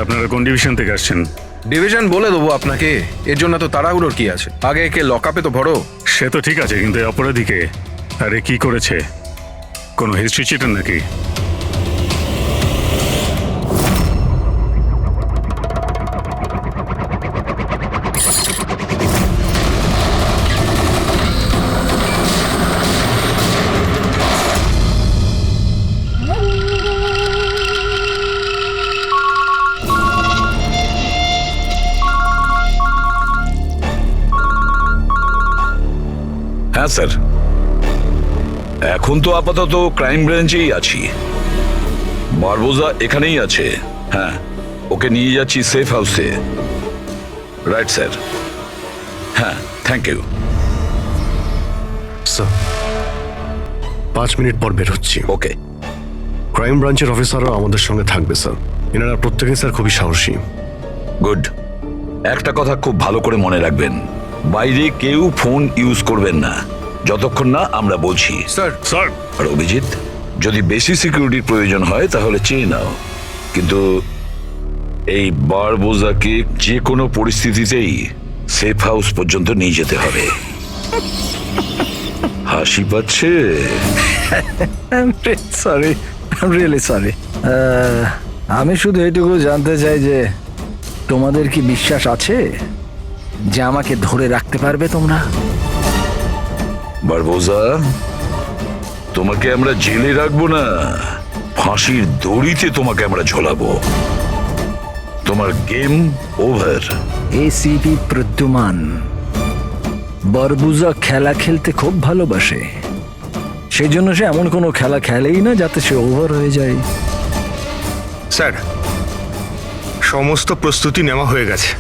আপনারা কোন ডিভিশন থেকে আসছেন? ডিভিশন বলে দেবো আপনাকে, এর জন্য তো তাড়াহুড়োর কি আছে? আগে একে লকআপে তো ভরো। সে তো ঠিক আছে, কিন্তু এই অপরাধীকে আরে কি করেছে? কোনো হিস্ট্রি চিটার নাকি? হ্যাঁ স্যার, এখন তো আপাতত ক্রাইম ব্রাঞ্চেই আছি। বারবোজা এখানেই আছে। হ্যাঁ, ওকে নিয়ে যাচ্ছি সেফ হাউসে। Right sir. হ্যাঁ, থ্যাংক ইউ স্যার। 5 মিনিট পর বের হচ্ছি। ওকে। ক্রাইম ব্রাঞ্চের অফিসারও আমাদের সঙ্গে থাকবে স্যার। এনারা প্রত্যেকে স্যার খুবই সাহসী। গুড। একটা কথা খুব ভালো করে মনে রাখবেন, বাইরে কেউ ফোন ইউজ করবেন না যতক্ষণ না আমরা বলছি। স্যার। স্যার, আর অভিজিৎ, যদি বেশি সিকিউরিটির প্রয়োজন হয় তাহলে চেয়ে নাও, কিন্তু এই বারবোজাকে যে কোনো পরিস্থিতিতেই সেফ হাউস পর্যন্ত নিয়ে যেতে হবে। হাসি পাচ্ছে? Sorry, really sorry. আমি শুধু এইটুকু জানতে চাই যে তোমাদের কি বিশ্বাস আছে যে আমাকে ধরে রাখতে পারবে তোমরা? বারবোজা, তোমাকে আমরা জেলে রাখবো না, ফাঁসির দড়িতে তোমাকে আমরা ঝোলাবো। তোমার গেম ওভার। এসিপি প্রদ্যুমান বারবোজা খেলা খেলতে খুব ভালোবাসে, সেই জন্য সে এমন কোনো খেলা খেলেই না যাতে সে ওভার হয়ে যায়। স্যার, সমস্ত প্রস্তুতি নেওয়া হয়ে গেছে।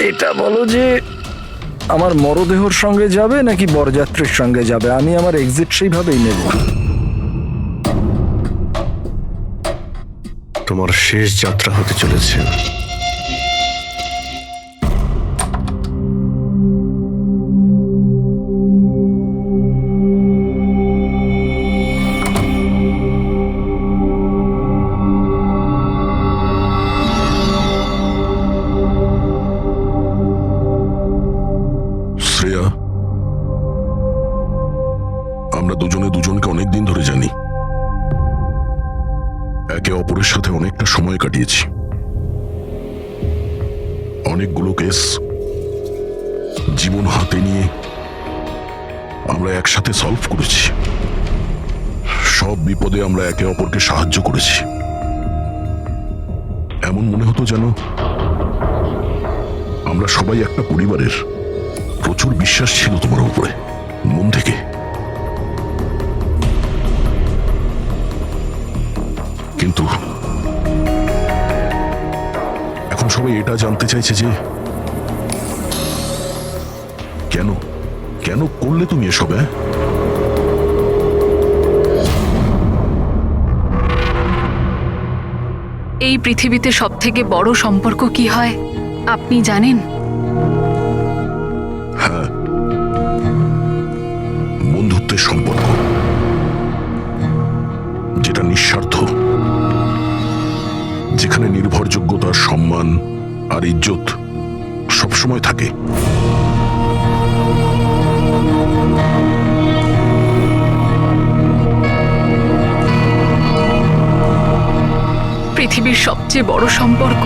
এটা বলো যে আমার মরদেহর সঙ্গে যাবে নাকি বরযাত্রীর সঙ্গে যাবে? আমি আমার এক্সিট সেইভাবেই নেব। তোমার শেষ যাত্রা হতে চলেছে। শ্রেয়া, আমরা দুজনে দুজনকে অনেকদিন ধরে জানি, একে অপরের সাথে অনেকটা সময় কাটিয়েছি, অনেকগুলো কেস জীবন হাতে নিয়ে আমরা একসাথে সলভ করেছি। সব বিপদে আমরা একে অপরকে সাহায্য করেছি। এমন মনে হতো যেন আমরা সবাই একটা পরিবারের। প্রচুর বিশ্বাস ছিল তোমার উপরে, মন থেকে। কিন্তু এখন সবাই এটা জানতে চাইছে যে কেন কেন করলে তুমি এসব? এই পৃথিবীতে সবথেকে বড় সম্পর্ক কি হয় আপনি জানেন? হ্যাঁ, বন্ধুত্বের সম্পর্ক, যেটা নিঃস্বার্থ, যেখানে নির্ভরযোগ্যতা, সম্মান আর ইজ্জত সবসময় থাকে। পৃথিবীর সবচেয়ে বড় সম্পর্ক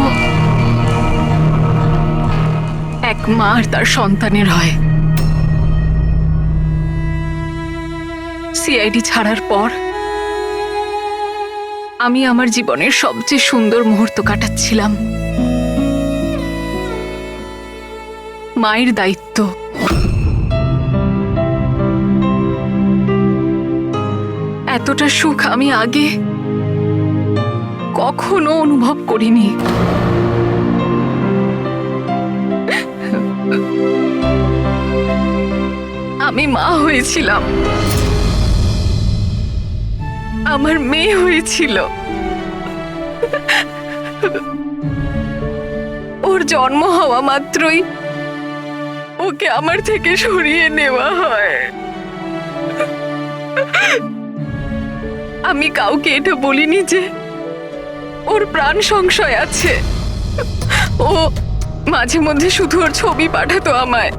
এক মা আর তার সন্তানের হয়। সিআইডি ছাড়ার পর আমি আমার জীবনের সবচেয়ে সুন্দর মুহূর্ত কাটাচ্ছিলাম। মায়ের দায়িত্ব, এতটা সুখ আমি আগে কখনো অনুভব করিনি। আমি মা হয়েছিলাম, আমার মেয়ে হয়েছিল। ওর জন্ম হওয়া মাত্রই ওকে আমার থেকে সরিয়ে নেওয়া হয়। আমি কাউকে এটা বলিনি যে ওর প্রাণ সংশয় আছে। ও মাঝে মধ্যে শুধু ওর ছবি পাঠাতো আমায়,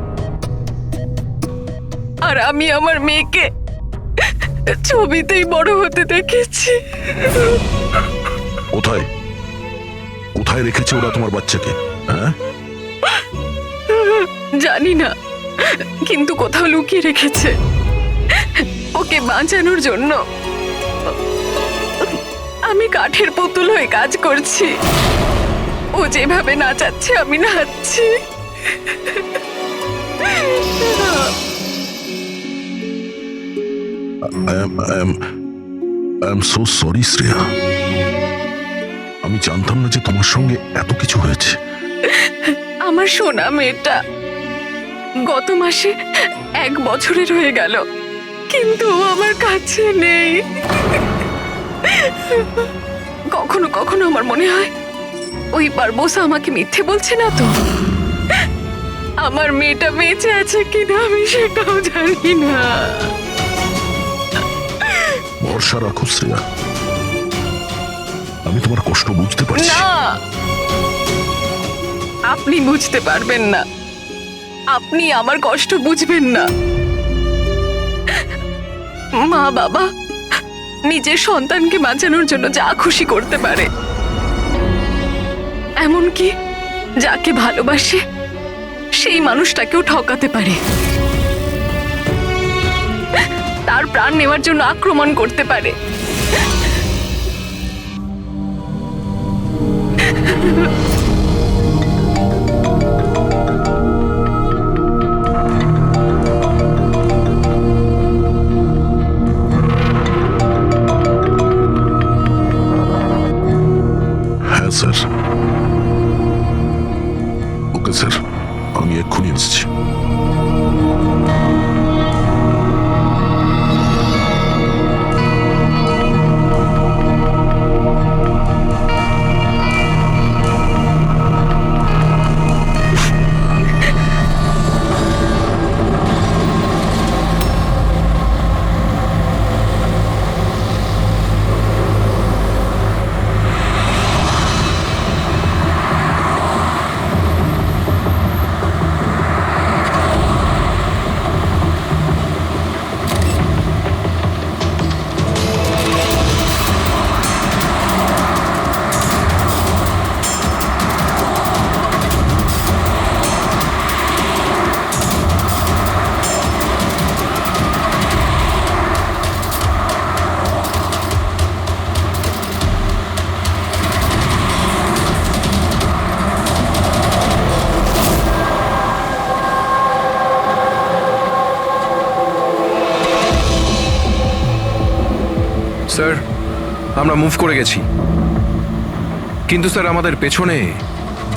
আর আমি আমার মেয়েকে ছবিতেই বড় হতে দেখেছি। কোথায় কোথায় রেখেছে ওরা তোমার বাচ্চাকে? হ্যাঁ, জানি না, কিন্তু কোথাও লুকিয়ে রেখেছে ওকে বাঁচানোর জন্য। আমি কাঠের পুতুল হয়ে কাজ করছি, ও যেভাবে নাচাচ্ছে আমি নাচছি। I am so sorry Shreya. আমি জানতাম না যে তোমার সঙ্গে এত কিছু হয়েছে। আমার সোনা মেয়েটা গত মাসে 1 বছরের হয়ে গেল, কিন্তু ও আমার কাছে নেই। কখনো কখনো আমার মনে হয় ওই বারবোসা আমাকে মিথ্যে বলছে না তো। আমার মেয়েটা বেঁচে আছে কিনা আমি সেটাও জানি না। ভরসা রাখো শ্রেয়া, আমি তোমার কষ্ট বুঝতে পারছি। না, আপনি বুঝতে পারবেন না, আপনি আমার কষ্ট বুঝবেন না। মা বাবা নিজের সন্তানকে বাঁচানোর জন্য যা খুশি করতে পারে, এমনকি যাকে ভালোবাসে সেই মানুষটাকেও ঠকাতে পারে, তার প্রাণ নেওয়ার জন্য আক্রমণ করতে পারে। হ্যাঁ স্যার। ওকে স্যার, আমি এক্ষুনি আসছি। স্যার, আমরা মুভ করে গেছি, কিন্তু স্যার আমাদের পেছনে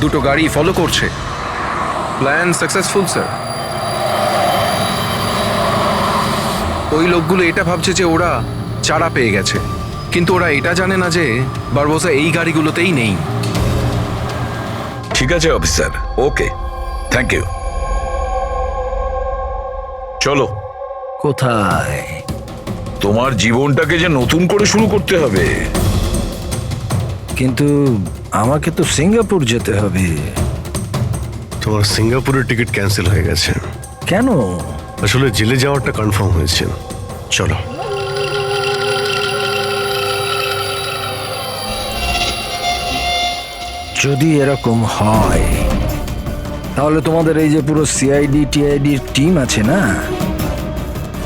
2টো গাড়ি ফলো করছে। Plan successful sir. ওই লোকগুলো এটা ভাবছে যে ওরা চারা পেয়ে গেছে, কিন্তু ওরা এটা জানে না যে বারবোসা এই গাড়িগুলোতেই নেই। ঠিক আছে অফিসার, ওকে, থ্যাংক ইউ। চলো, কোথায়? তোমার জীবনটাকে যে নতুন করে শুরু করতে হবে। কিন্তু আমাকে তো সিঙ্গাপুর যেতে হবে। তোমার সিঙ্গাপুরের টিকিট ক্যান্সেল হয়ে গেছে। কেন? আসলে জেলে যাওয়ারটা কনফার্ম হয়েছে। চলো। যদি এরকম হয় তাহলে তোমাদের এই যে পুরো সিআইডি টিআইডির টিম আছে না,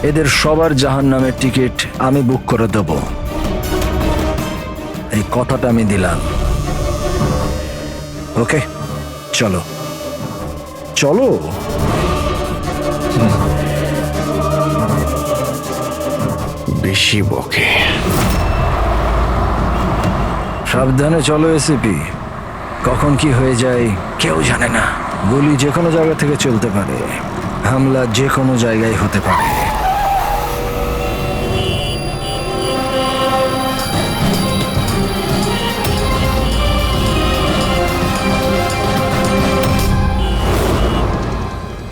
এদের সবার জাহান্নামের টিকিট আমি বুক করে দেব। এই কথাটা আমি দিলাম। ওকে, চলো চলো। বেশি বকে। সাবধানে চলো এসিপি, কখন কি হয়ে যায় কেউ জানে না। গুলি যে কোনো জায়গা থেকে চলতে পারে, হামলা যে কোনো জায়গায় হতে পারে।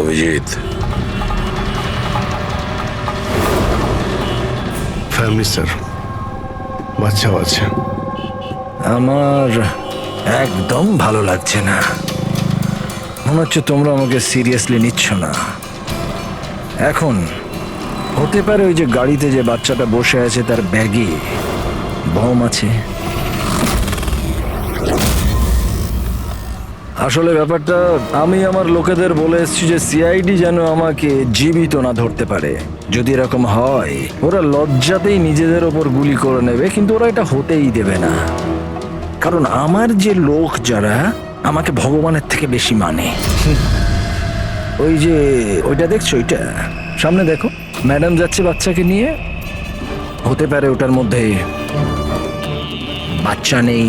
অভিজিৎ, ফ্যামিলি স্যার, বাচ্চাও আছে। আমার একদম ভালো লাগছে না। মনে হচ্ছে তোমরা আমাকে সিরিয়াসলি নিচ্ছ না। এখন হতে পারে ওই যে গাড়িতে যে বাচ্চাটা বসে আছে তার ব্যাগে বম আছে। আসলে ব্যাপারটা আমি আমার লোকেদের বলে এসেছি যে সিআইডি যেন আমাকে জীবিত না ধরতে পারে। যদি এরকম হয় ওরা লজ্জাতেই নিজেদের ওপর গুলি করে নেবে, কিন্তু ওরা এটা হতেই দেবে না। কারণ আমার যে লোক যারা আমাকে ভগবানের থেকে বেশি মানে। ওই যে ওইটা দেখছো, ওইটা সামনে দেখো, ম্যাডাম যাচ্ছে বাচ্চাকে নিয়ে। হতে পারে ওটার মধ্যে বাচ্চা নেই,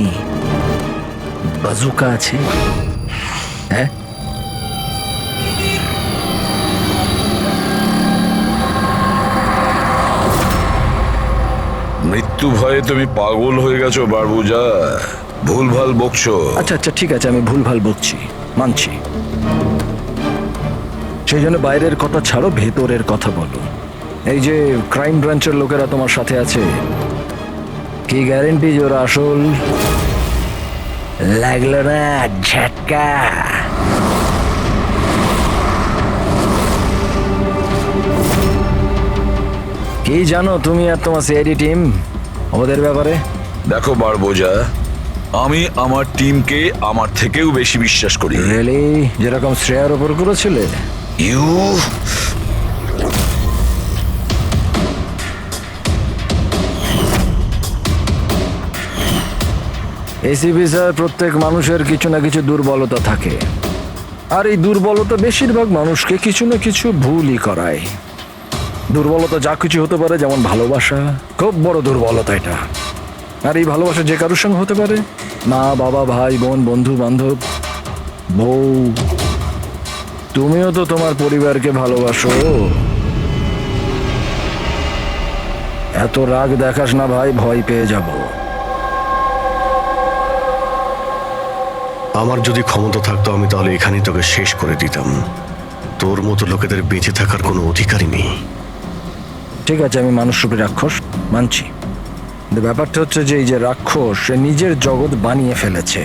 বাজুকা আছে। হ্যাঁ, মৃত্যু ভয়ে তুমি পাগল হয়ে গেছো বারবুজা, ভুলভাল বকছো। আচ্ছা আচ্ছা ঠিক আছে, আমি ভুলভাল বকছি, মানছি। সেই জন্য বাইরের কথা ছাড়ো, ভেতরের কথা বলো। এই যে ক্রাইম ব্রাঞ্চের লোকেরা তোমার সাথে আছে, কি গ্যারেন্টি যে ওরা আসল? লাগলো না ঝটকা? কি জানো তুমি আর তোমার সিআইডি টিম ওদের ব্যাপারে? দেখো বারবোজা, আমি আমার টিমকে আমার থেকেও বেশি বিশ্বাস করি। রিয়েলি? যেরকম শ্রেয়ার ওপর করেছিলে? ইউ এসিপি স্যার, প্রত্যেক মানুষের কিছু না কিছু দুর্বলতা থাকে, আর এই দুর্বলতা বেশিরভাগ মানুষকে কিছু না কিছু ভুলই করায়। দুর্বলতা যা কিছু হতে পারে, যেমন ভালোবাসা, খুব বড় দুর্বলতা এটা। আর এই ভালোবাসা যে কারোর সঙ্গে হতে পারে, মা বাবা, ভাই বোন, বন্ধু বান্ধব, বউ। তুমিও তো তোমার পরিবারকে ভালোবাসো। এত রাগ দেখাস না ভাই, ভয় পেয়ে যাব। আমার যদি ক্ষমতা থাকতো আমি তাহলে এখানেই তোকে শেষ করে দিতাম। তোর মতো লোকেদের বেঁচে থাকার কোনো অধিকারই নেই। ঠিক আছে, আমি মানুষ রূপে রাক্ষস মানছি। কিন্তু ব্যাপারটা হচ্ছে যে এই যে রাক্ষস, সে নিজের জগৎ বানিয়ে ফেলেছে,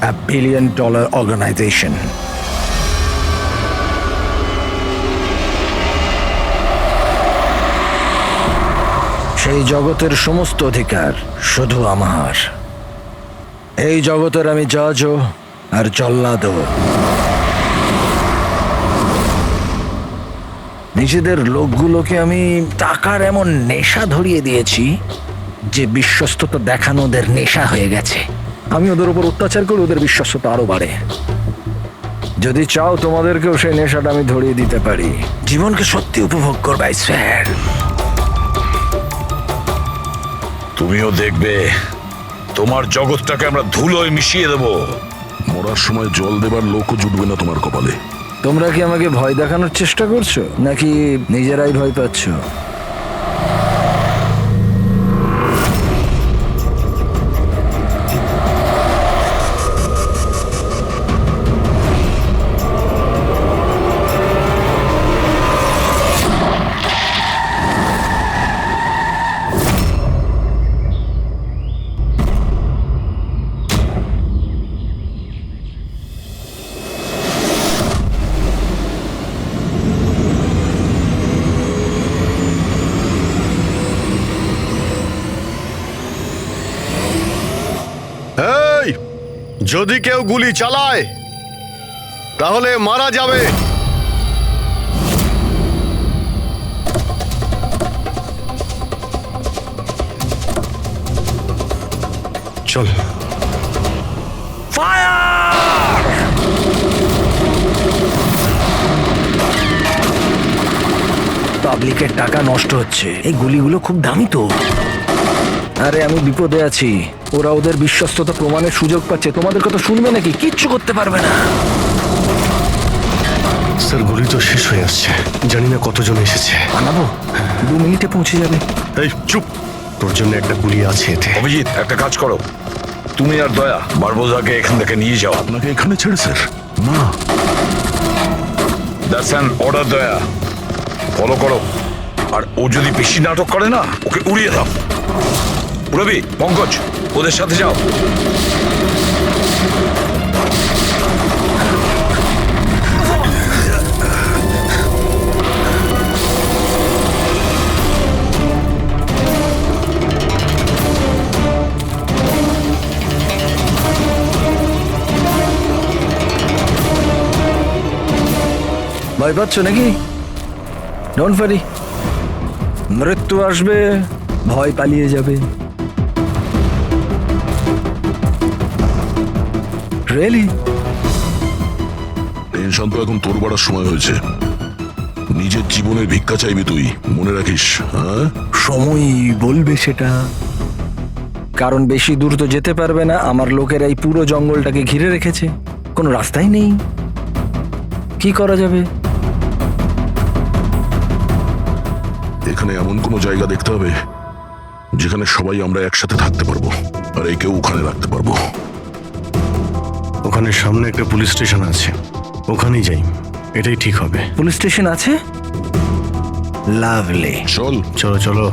$1 বিলিয়ন অর্গানাইজেশন। সেই জগতের সমস্ত অধিকার শুধু আমার। এই জগতের আমি জজও আর জল্লাদও। নিজেদের লোকগুলোকে আমি টাকার এমন নেশা ধরিয়ে দিয়েছি যে বিশ্বস্ততা দেখানো ওদের নেশা হয়ে গেছে। আমি ওদের উপর অত্যাচার করে ওদের বিশ্বস্ততা আরো বাড়ে। যদি চাও তোমাদেরকেও সেই নেশাটা আমি ধরিয়ে দিতে পারি। জীবনকে সত্যি উপভোগ করবে স্যার। তুমিও দেখবে তোমার জগৎটাকে আমরা ধুলোয় মিশিয়ে দেবো। মরার সময় জল দেবার লোকও জুটবে না তোমার কপালে। তোমরা কি আমাকে ভয় দেখানোর চেষ্টা করছো, নাকি নিজেরাই ভয় পাচ্ছ? এই, যদি কেউ গুলি চালায় তাহলে মারা যাবে। চল। পাবলিকের টাকা নষ্ট হচ্ছে। এই গুলিগুলো খুব দামি তো। আরে আমি বিপদে আছি, ওরা ওদের বিশ্বস্ততা প্রমাণের সুযোগ পাচ্ছে। তোমাদের কথা শুনবে নাকি? কিচ্ছু করতে পারবে না। স্যার, গুলি তো শেষ হয়ে আসছে, জানি না কতজন এসেছে। বানাবো, 2 মিনিটে পৌঁছে যাবে। এই চুপ, তোর জন্য একটা গুলি আছে এতে। অভিজিৎ, একটা কাজ করো, তুমি আর দয়া বারবোজাকে এখান থেকে নিয়ে যাও। আপনাকে এখানে ছেড়ে স্যার? না, দ্যাটস অ্যান অর্ডার দয়া। ফলো করো, আর ও যদি বেশি নাটক করে না, ওকে উড়িয়ে দাও। রবি, পঙ্কজ, ওদের সাথে যাও। ভয় পাচ্ছ নাকি? ডোন্ট ওয়ারি, মৃত্যু আসবে, ভয় পালিয়ে যাবে। রিয়েলি? টেনশন তো এখন তোর বাড়ার সময় হয়েছে। নিজের জীবনের ভিক্ষা চাইবি তুই, মনে রাখিস। হ্যাঁ, সময় বলবে সেটা। কারণ বেশি দূর তো যেতে পারবে না, আমার লোকেরা এই পুরো জঙ্গলটাকে ঘিরে রেখেছে, কোনো রাস্তাই নেই। কি করা যাবে? এখানে এমন কোনো জায়গা দেখতে হবে যেখানে সবাই আমরা একসাথে থাকতে পারবো, আর একেও ওখানে রাখতে পারবো। ওখানে সামনে একটা পুলিশ স্টেশন আছে, ওখানেই যাই, এটাই ঠিক হবে। পুলিশ স্টেশন আছে? লাভলি। চল। চলো চলো।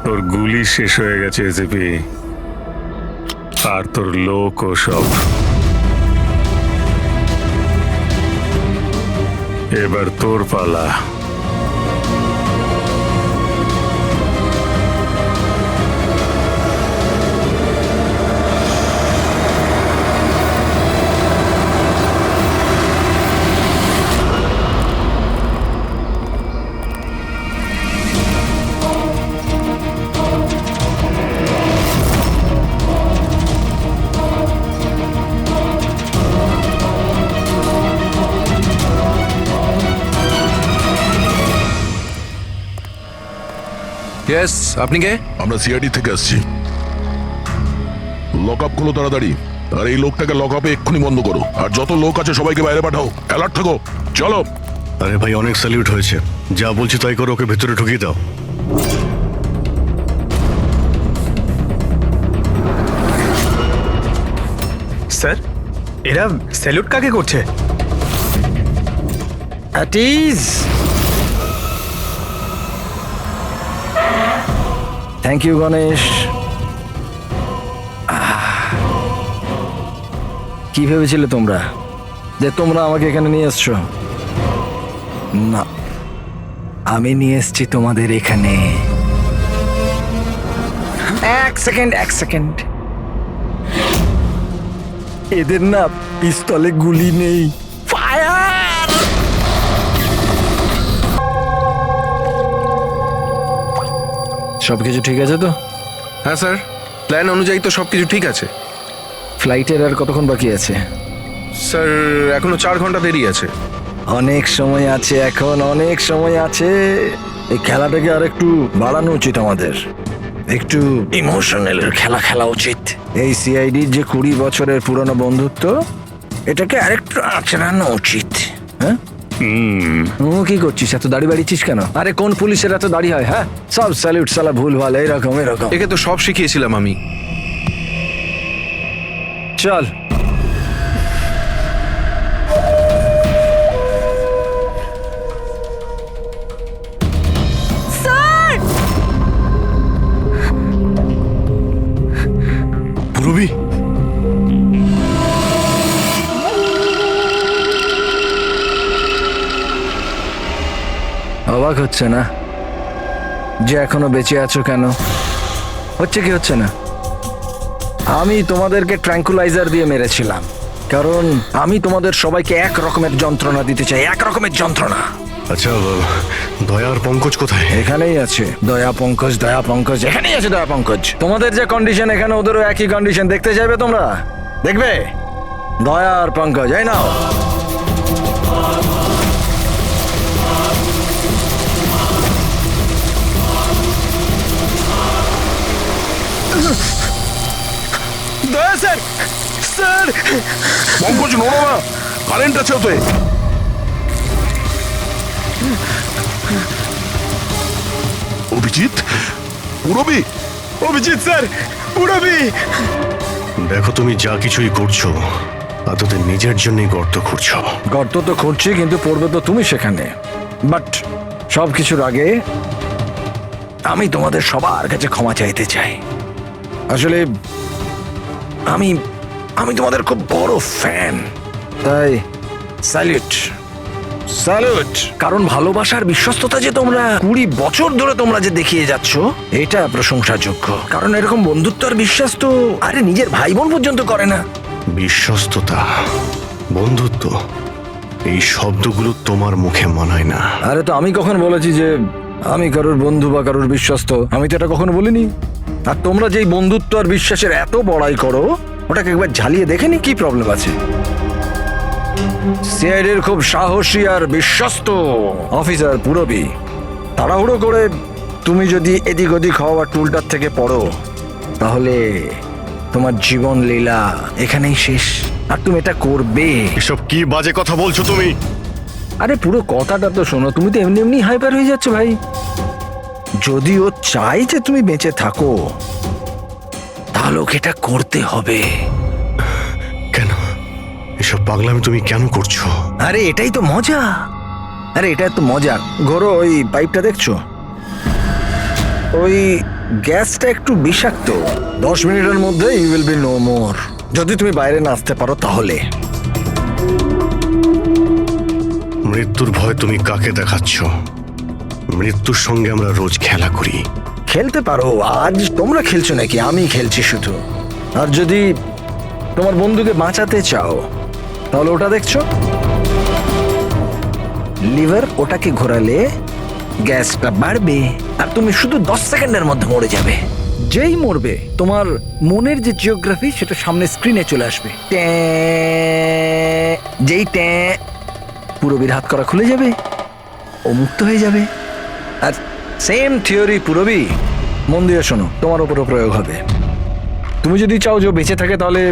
তোর গুলি শেষ হয়ে গেছে এসিপি, আর তোর লোক ও সব। এবার তোর পালা। ইয়েস, আপনি কে? আমরা সিআইডি থেকে আসছি। লক আপ করো তাড়াতাড়ি, আর এই লোকটাকে লক আপে এক্ষুনি বন্ধ করো, আর যত লোক আছে সবাইকে বাইরে পাঠাও। অ্যালার্ট থাকো, চলো। আরে ভাই, অনেক স্যালিউট হয়েছে, যা বলছি তাই করো, ওকে ভেতরে ঢুকিয়ে দাও। স্যার, এরা স্যালুট কাকে করছে? Thank you Ganesh. কি ভেবেছিলে তোমরা যে তোমরা আমাকে এখানে নিয়ে এসছো? না, আমি নিয়ে এসছি তোমাদের এখানে। এক সেকেন্ড। এদের না পিস্তলে গুলি নেই। ফায়ার! সবকিছু ঠিক আছে তো? হ্যাঁ স্যার, প্ল্যান অনুযায়ী তো সবকিছু ঠিক আছে। ফ্লাইটের আর কতক্ষণ বাকি আছে? স্যার, এখনো 4 ঘন্টা দেরি আছে। অনেক সময় আছে, এখন অনেক সময় আছে। এই খেলাটাকে আর একটু বাড়ানো উচিত আমাদের, একটু ইমোশনাল খেলা উচিত। এই সিআইডির যে 20 বছরের পুরনো বন্ধুত্ব, এটাকে আরেকটু আঁচড়ানো উচিত। হ্যাঁ, কি করছিস? এত দাড়ি বাড়িছিস কেন? আরে কোন পুলিশের এত দাড়ি হয়? হ্যাঁ, সব স্যালুট সালা ভুল ভাল, এরকম। একে তো সব শিখিয়েছিলাম আমি। চল। রবি, অবাক হচ্ছে না যে এখনো বেঁচে আছো? কেন হচ্ছে? কি হচ্ছে না? আমি তোমাদেরকে ট্র্যাঙ্কুলাইজার দিয়ে মেরেছিলাম, কারণ আমি তোমাদের সবাইকে এক রকমের যন্ত্রণা দিতে চাই, এক রকমের যন্ত্রণা। আচ্ছা, দয়া আর পঙ্কজ কোথায়? এখানেই আছে দয়া পঙ্কজ, এখানেই আছে দয়া পঙ্কজ। তোমাদের যে কন্ডিশন, এখানে ওদেরও একই কন্ডিশন। দেখতে চাইবে তোমরা? দেখবে? দয়া আর পঙ্কজ, এই নাও। দয়া স্যার, স্যার পঙ্কজ নড়ো না, কারেন্ট আছে ওতে। অভিজিৎ, পুরবি, অভিজিৎ স্যার, পুরবি। দেখো, তুমি যা কিছুই করছো তা তোদের নিজের জন্যই গর্ত খুঁড়ছো। গর্ত তো খুঁড়ছি, কিন্তু পড়বে তো তুমি সেখানে। বাট সব কিছুর আগে আমি তোমাদের সবার কাছে ক্ষমা চাইতে চাই। আসলে আমি আমি তোমাদের খুব বড় ফ্যান, তাই স্যালুট স্যালুট। কারণ ভালোবাসার বিশ্বস্ততা যে তোমরা 20 বছর ধরে তোমরা যে দেখিয়ে যাচ্ছ, এটা প্রশংসাযোগ্য। কারণ এরকম বন্ধুত্ব আর বিশ্বাস তো আরে নিজের ভাই বোন পর্যন্ত করে না। বিশ্বস্ততা, বন্ধুত্ব, এই শব্দগুলো তোমার মুখে মানায় না। আরে তো আমি কখন বলেছি যে আমি কারোর বন্ধু বা কারোর বিশ্বস্ত? আমি তো এটা কখনো বলিনি। আর তোমরা যেই বন্ধুত্ব আর বিশ্বাসের এত বড়াই করো, ওটাকে একবার ঝালিয়ে দেখেনি কি প্রবলেম আছে? সিআইডির খুব সাহসী আর বিশ্বস্ত অফিসার পুরবি, তাড়াহুড়ো করে তুমি যদি এদিক ওদিক হওয়া টুলটার থেকে পড়ো, তাহলে তোমার জীবন লীলা এখানেই শেষ। আর তুমি এটা করবে। এসব কি বাজে কথা বলছো তুমি? আরে পুরো কথাটা তো শোনো, তুমি তো এমনি এমনি হাইপার হয়ে যাচ্ছ ভাই। যদি ও চাই যে তুমি বেঁচে থাকো, তাহলে ওকে এটা করতে হবে। কেন এসব পাগলামি তুমি কেন করছো? আরে এটাই তো মজা। আরে এটা তো মজা। ঘোরো, ওই পাইপটা দেখছো? ওই গ্যাসটা একটু বিষাক্ত। 10 মিনিটের মধ্যে you will be no more. যদি তুমি বাইরে না আসতে পারো তাহলে। মৃত্যুর ভয় তুমি কাকে দেখাচ্ছ? মৃত্যুর সঙ্গে আমরা রোজ খেলা করি। খেলতে পারো, আজ তোমরা খেলছো নাকি? আমি খেলছি শুধু। আর যদি তোমার বন্ধুকে বাঁচাতে চাও, তাহলে ওটা দেখছো লিভার, ওটাকে ঘোরালে গ্যাসটা বাড়বে আর তুমি শুধু 10 সেকেন্ডের মধ্যে মরে যাবে। যেই মরবে, তোমার মনের যে জিওগ্রাফি সেটা সামনে স্ক্রিনে চলে আসবে। যেই পুরবীর হাত করা খুলে যাবে, ও মুক্ত হয়ে যাবে। আর সেম থিওরি পুরবি, মন দিয়ে শোনো, তোমার উপরও প্রয়োগ হবে। তুমি যদি চাও যে ও বেঁচে থাকে, তাহলে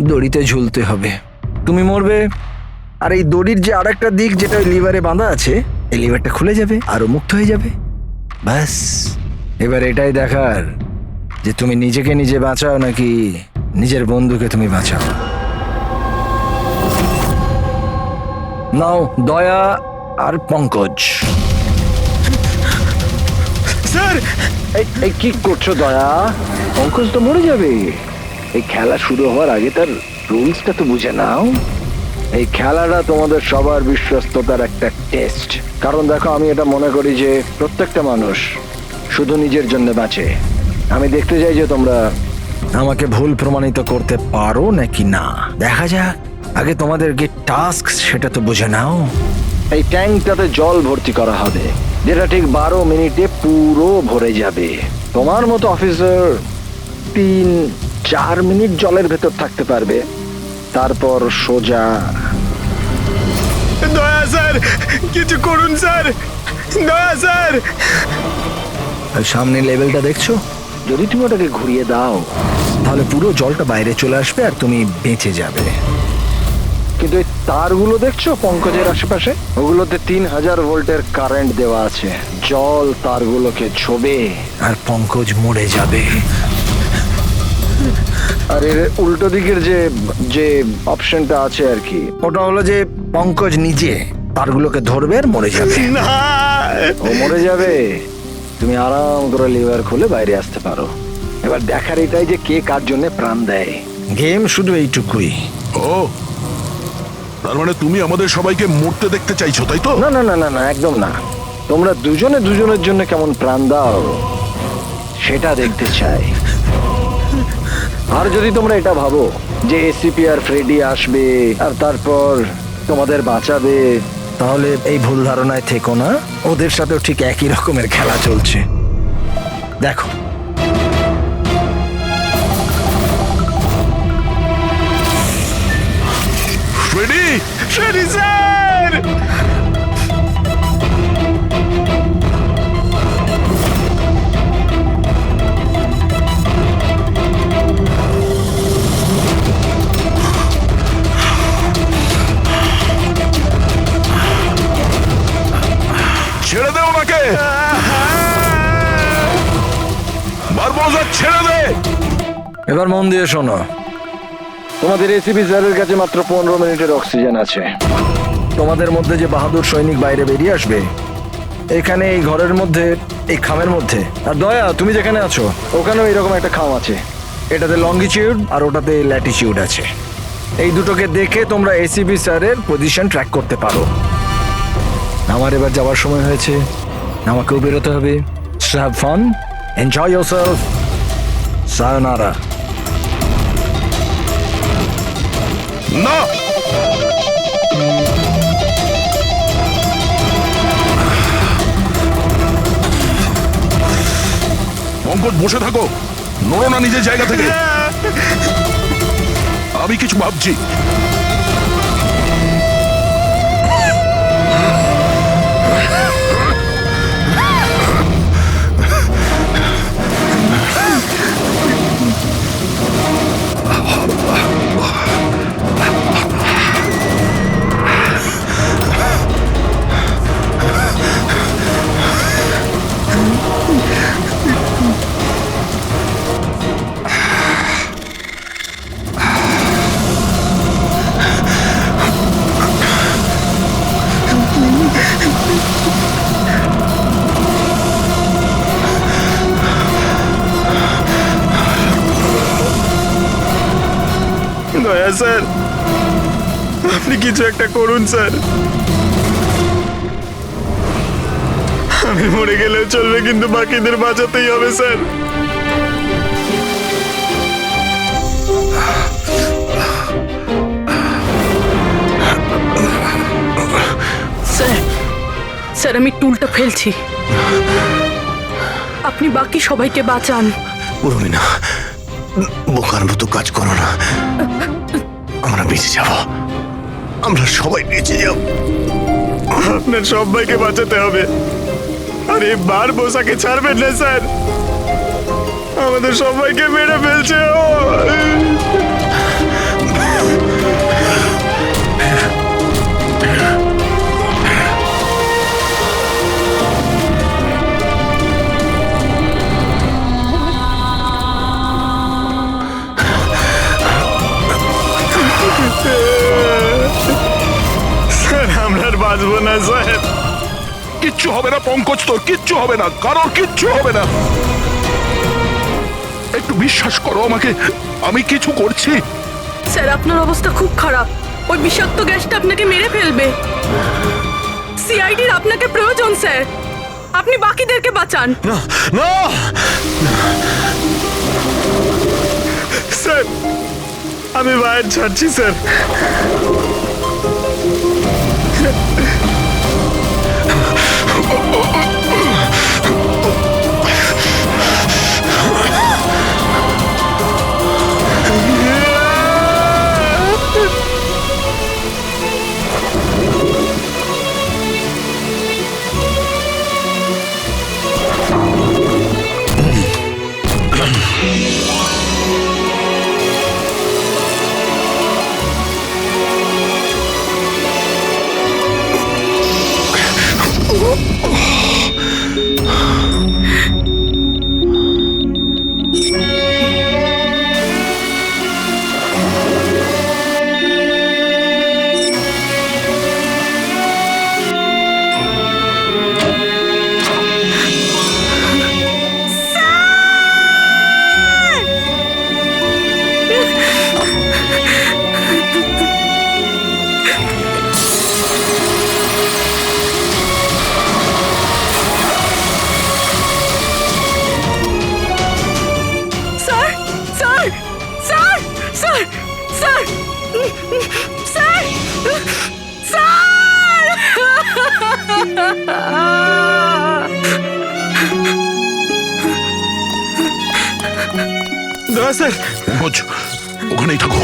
দড়িতে ঝুলতে হবে। তুমি মরবে, আর এই দড়ির যে আরেকটা দিক যেটা ওই লিভারে বাঁধা আছে, এই লিভারটা খুলে যাবে আর ও মুক্ত হয়ে যাবে। ব্যাস, এবার এটাই দেখার যে তুমি নিজেকে নিজে বাঁচাও নাকি নিজের বন্ধুকে তুমি বাঁচাও। নাও দয়া আর পঙ্কজ। স্যার, এই কি করছো দয়া? পঙ্কজ তো মরে যাবে। এই খেলা শুরু হওয়ার আগে তার রুলসটা তো বুঝে নাও। এই খেলাটা তোমাদের সবার বিশ্বস্ততার একটা টেস্ট। কারণ দেখো, আমি এটা মনে করি যে প্রত্যেকটা মানুষ শুধু নিজের জন্য বাঁচে। আমি দেখতে চাই যে তোমরা আমাকে ভুল প্রমাণিত করতে পারো নাকি না। দেখা যাক। আগে তোমাদেরকে টাস্ক সেটা তো বুঝে নাও। এই ট্যাঙ্কটাতে জল ভর্তি করা হবে, যেটা ঠিক 12 মিনিটে পুরো ভরে যাবে। তোমার মতো অফিসার 3-4 মিনিট জলের ভেতর থাকতে পারবে, তারপর সোজা। দয়া স্যার, কিছু করুন স্যার, দয়া স্যার। সামনে লেভেলটা দেখছো? যদি তুমি ওটাকে ঘুরিয়ে দাও, তাহলে পুরো জলটা বাইরে চলে আসবে আর তুমি বেঁচে যাবে। কিন্তু এই তারগুলো দেখছো পঙ্কজের আশেপাশে, ওগুলোতে 3000 ভোল্টের কারেন্ট দেওয়া আছে। জল তারগুলোকে ছোবে আর পঙ্কজ মরে যাবে। আর এর উল্টো দিকের যে যে অপশনটা আছে আর কি, ওটা হলো যে পঙ্কজ নিজে তারগুলোকে ধরবে আর মরে যাবে। না, ও মরে যাবে, তুমি আরাম করে লিভার খুলে বাইরে আসতে পারো। এবার দেখার এটাই যে কে কার জন্য প্রাণ দেয়। গেম শুধু এইটুকুই। ও, তার মানে তুমি আমাদের সবাইকে মরতে দেখতে চাইছো, তাই তো? না না না না না, একদম না। তোমরা দুজনে দুজনের জন্য কেমন প্রাণ দাও সেটা দেখতে চাই। আর যদি তোমরা এটা ভাবো যে এসিপি আর ফ্রেডি আসবে আর তারপর তোমাদের বাঁচাবে, তাহলে এই ভুল ধারণায় থেকো না। ওদের সাথেও ঠিক একই রকমের খেলা চলছে। দেখো, রেডি? Ready sir. ছেড়ে দে ওনাকে। বারবোজা ছেড়ে দে। এবার মন দিয়ে শোনো, তোমাদের এসিপি স্যারের কাছে মাত্র 15 মিনিটের অক্সিজেন আছে। তোমাদের মধ্যে যে বাহাদুর সৈনিক বাইরে বেরিয়ে আসবে, এখানে এই ঘরের মধ্যে, এই খামের মধ্যে। আর দয়া, তুমি যেখানে আছো ওখানেও এরকম একটা খাম আছে। এটাতে লঙ্গিটিউড আর ওটাতে ল্যাটিটিউড আছে। এই দুটোকে দেখে তোমরা এসিপি স্যারের পজিশন ট্র্যাক করতে পারো। আমার এবার যাওয়ার সময় হয়েছে, আমাকেও বেরোতে হবে। So have fun, enjoy yourself, সায়োনারা। না, পঙ্কজ বসে থাকো, নড়ো না নিজের জায়গা থেকে। আমি কিছু ভাবছি। দয়া স্যার, আপনি কিছু একটা করুন স্যার। আমি মরে গেলেও চলবে, কিন্তু বাকিদের বাঁচাতেই হবে স্যার। স্যার, স্যার আমি টুলটা ফেলছি, আপনি বাকি সবাইকে বাঁচান। উর্মিনা, বোকার মতো কাজ করো না। আমরা বেঁচে যাব, আমরা সবাই বেঁচে যাব। আপনার সবাইকে বাঁচাতে হবে। আর এই বারবোসাকে ছাড়বেন না স্যার, আমাদের সবাইকে মেরে ফেলছে ও। স্যার আমরা আর বাঁচবো না স্যার। কিচ্ছু হবে না পঙ্কজ, তোর কিচ্ছু হবে না, কারোর কিচ্ছু হবে না। একটু বিশ্বাস করো আমাকে, আমি কিছু করছি। স্যার আপনার অবস্থা খুব খারাপ, ওই বিষাক্ত গ্যাসটা আপনাকে মেরে ফেলবে। সিআইডির আপনাকে প্রয়োজন স্যার, আপনি বাকিদেরকে বাঁচান। না না, স্যার আমি বাইরে ছাড়ছি স্যার। স্যার পঙ্কজ, ওখানেই থাকো।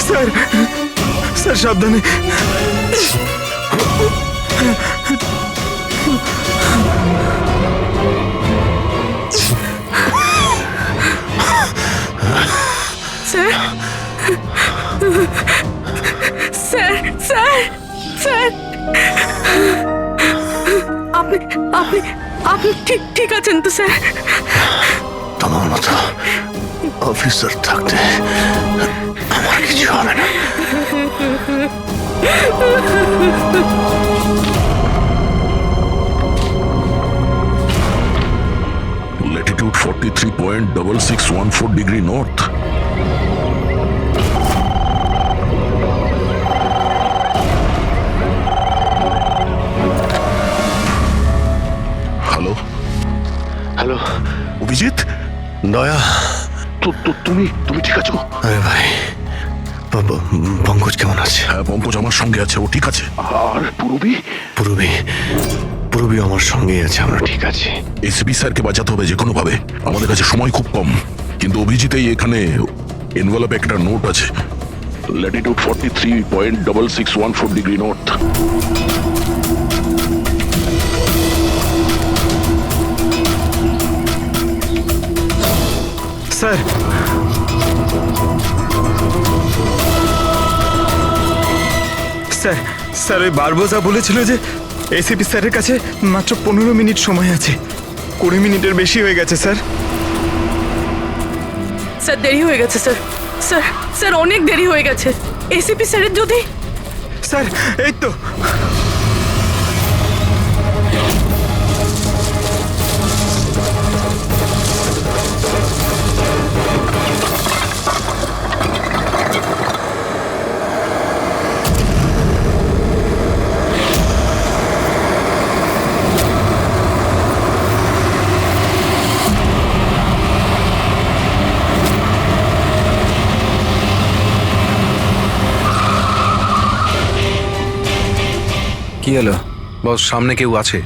স্যার স্যার সাবধানে। স্যার স্যার স্যার স্যার আপনি আপনি আপনি ঠিক ঠিক আছেন তো স্যার? তোমার মতো অফিসার থাকতে আমার কিছু হবে না। Latitude 43.6614 degree north. Hello hello Abhijit, দয়া। তুমি ঠিক আছো? আরে ভাই, পঙ্কজ কেমন আছে? হ্যাঁ, পঙ্কজ আমার সঙ্গে আছে, ও ঠিক আছে। আর পূরবী? পূরবী আমার সঙ্গেই আছে, আমরা ঠিক আছি। এসপি স্যারকে বাঁচাতে হবে যে কোনো ভাবে, আমাদের কাছে সময় খুব কম। কিন্তু অভিজিতেই এখানে এনভেলপে একটা নোট আছে, Latitude 43.6614 degree north. Sir sir sir ওই বারবোসা বলেছিল যে এসিপি স্যারের কাছে মাত্র 15 মিনিট সময় আছে। 20 মিনিটের বেশি হয়ে গেছে স্যার। স্যার দেরি হয়ে গেছে স্যার। স্যার স্যার অনেক দেরি হয়ে গেছে। এসিপি স্যারের যদি স্যার এই তো কি হলো? বস, সামনে কেউ আছে।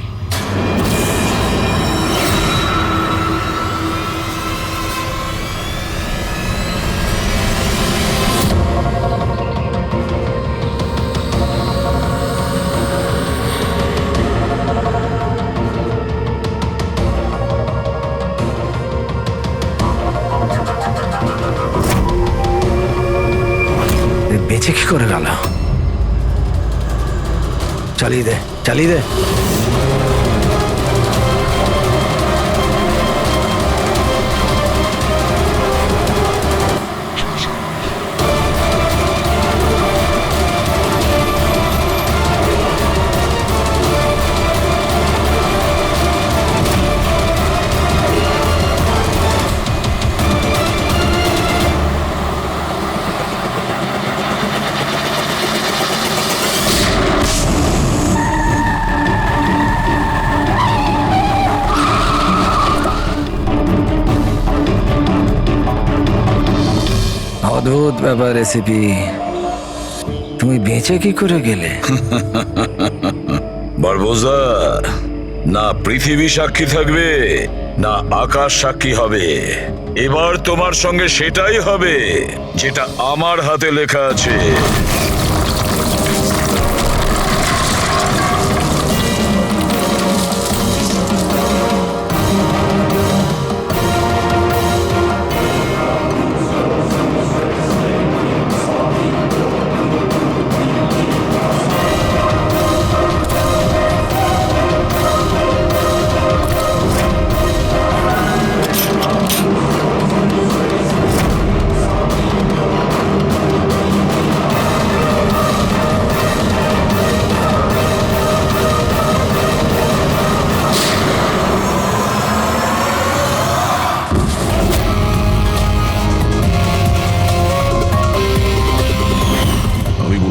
বেঁচে কি করে গেল? চালিয়ে দে, চালিয়ে দে। অদ্ভুত ব্যাপার রেসিপি, তুমি বেঁচে কি করে গেলে? বারবোজা, না পৃথিবী সাক্ষী থাকবে না আকাশ সাক্ষী হবে। এবার তোমার সঙ্গে সেটাই হবে যেটা আমার হাতে লেখা আছে।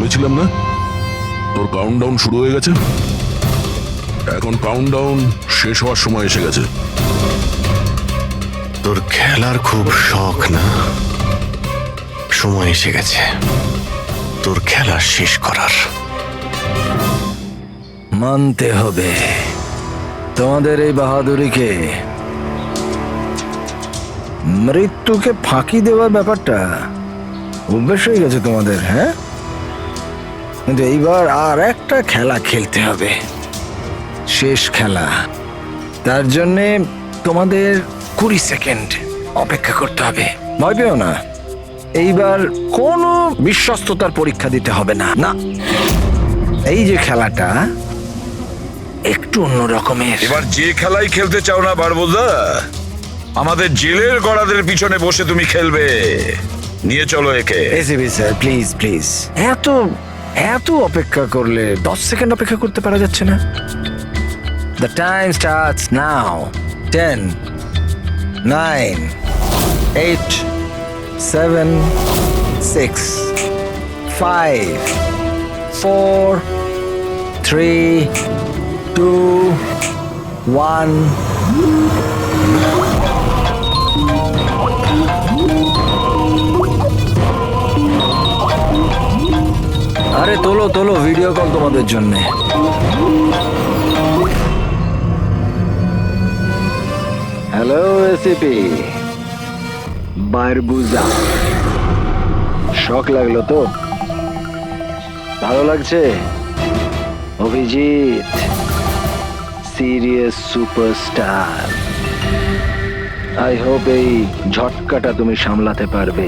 বলেছিলাম না, তোর কাউন্টডাউন শুরু হয়ে গেছে। এখন কাউন্টডাউন শেষ হওয়ার সময় এসে গেছে। তোর খেলার খুব শখ না? সময় এসে গেছে তোর খেলা শেষ করার। মানতে হবে তোমাদের এই বাহাদুরিকে। মৃত্যুকে ফাঁকি দেওয়ার ব্যাপারটা অভ্যেস হয়ে গেছে তোমাদের, হ্যাঁ? কিন্তু এইবার আর একটা খেলা খেলতে হবে, শেষ খেলা। তার জন্যে তোমাদের 20 সেকেন্ড অপেক্ষা করতে হবে। ভয় পেও না, এইবার কোনো বিশ্বস্ততার পরীক্ষা দিতে হবে না। না, এই যে খেলাটা একটু অন্য রকমের। এবার যে খেলাই খেলতে চাও না বারবোজা, আমাদের জেলের গড়াদের পিছনে বসে তুমি খেলবে। নিয়ে চলো একে। এসিবি স্যার, প্লিজ প্লিজ, এত এত অপেক্ষা করলে 10 সেকেন্ড অপেক্ষা করতে পারা যাচ্ছে না? The time starts now. 10, 9, 8, 7, 6, 5, 4, 3, 2, 1. আরে তোলো তোলো, ভিডিও কল তোমাদের জন্য। হ্যালো এসিপি বারবুজা, শখ লাগলো তো? ভালো লাগছে? Abhijit serious superstar, I hope এই ঝটকাটা তুমি সামলাতে পারবে।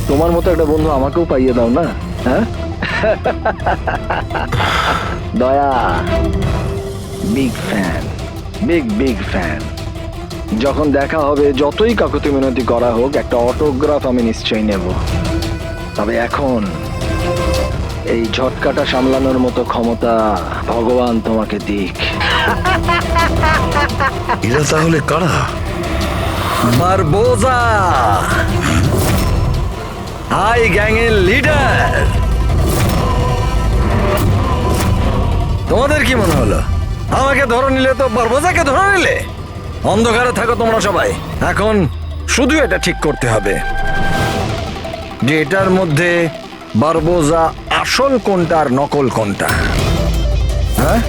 তোমার মতো একটা বন্ধু আমাকেও পাইয়ে দাও না, হ্যাঁ? দয়া বিগ ফ্যান, বিগ ফ্যান। যখন দেখা হবে, যতই কাকুতি মিনতি করা হোক, একটা অটোগ্রাফ আমি নিশ্চয়ই নেব। তবে এখন এই ঝটকাটা সামলানোর মতো ক্ষমতা ভগবান তোমাকে দিক। এরা তাহলে কারা? বারবোজা, হাই গ্যাং এর লিডার। তোমাদের কি মনে হলো আমাকে ধরে নিলে তো বারবোজাকে ধরে নিলে? অন্ধকারে থাকো তোমরা সবাই। এখন শুধু এটা ঠিক করতে হবে যে এটার মধ্যে বারবোজা আসল কোনটা আর নকল কোনটা, হ্যাঁ?